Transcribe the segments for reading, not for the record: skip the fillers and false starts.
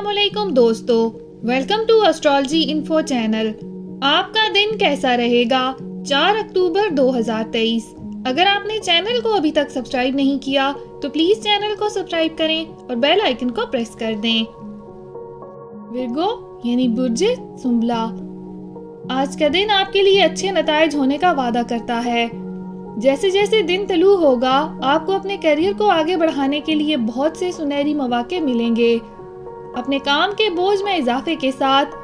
अस्सलाम वालेकुम दोस्तों, welcome to astrology info channel. आपका दिन कैसा रहेगा 4 अक्टूबर 2023। अगर आपने चैनल को अभी तक सब्सक्राइब नहीं किया तो प्लीज चैनल को सब्सक्राइब करें और बेल आइकन को प्रेस कर दें। विर्गो यानी बुर्ज सुंबला, आज का दिन आपके लिए अच्छे नताइज होने का वादा करता है। जैसे जैसे दिन तलू होगा, आपको अपने करियर को आगे बढ़ाने के लिए बहुत से सुनहरी मौके मिलेंगे। अपने काम के बोझ में इजाफे के साथ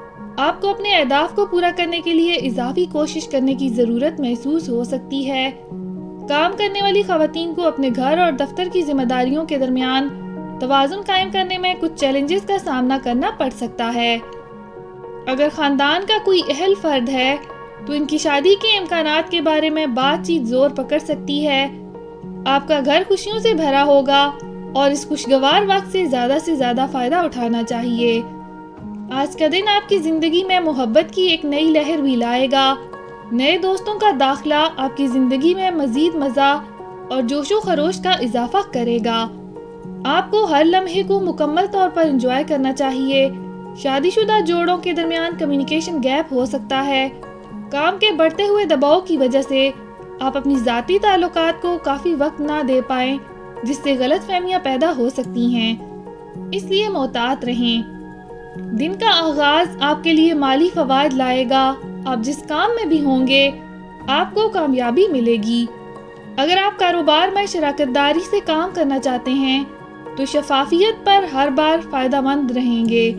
आपको अपने अहदाफ को पूरा करने के लिए इजाफी कोशिश करने की ज़रूरत महसूस हो सकती है। काम करने वाली खवातीन को अपने घर और दफ्तर की जिम्मेदारियों के दरमियान तवाज़ुन कायम करने में कुछ चैलेंजेस का सामना करना पड़ सकता है। अगर ख़ानदान का कोई अहल फर्द है तो इनकी शादी के इम्कानात के बारे में बातचीत जोर पकड़ सकती है। आपका घर खुशियों से भरा होगा और इस खुशगवार वक्त से ज़्यादा फ़ायदा उठाना चाहिए। आज का दिन आपकी ज़िंदगी में मोहब्बत की एक नई लहर भी लाएगा। नए दोस्तों का दाखिला आपकी ज़िंदगी में मज़ीद मज़ा और जोशो खरोश का इजाफा करेगा। आपको हर लम्हे को मुकम्मल तौर पर एंजॉय करना चाहिए। शादीशुदा जोड़ों के दरमियान कम्युनिकेशन गैप हो सकता है। काम के बढ़ते हुए दबाव की वजह से आप अपनी ज़ाती ताल्लुकात को काफ़ी वक्त ना दे पाएं, जिससे गलत फहमियाँ पैदा हो सकती हैं। इसलिए मोहतात रहें। दिन का आगाज आपके लिए माली फवायद लाएगा। आप जिस काम में भी होंगे आपको कामयाबी मिलेगी। अगर आप कारोबार में शराकतदारी से काम करना चाहते हैं तो शफाफियत पर हर बार फ़ायदेमंद रहेंगे।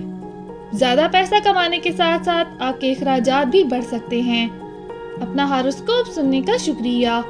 ज़्यादा पैसा कमाने के साथ साथ आपके अखराजात भी बढ़ सकते हैं। अपना हारोस्कोप सुनने का शुक्रिया।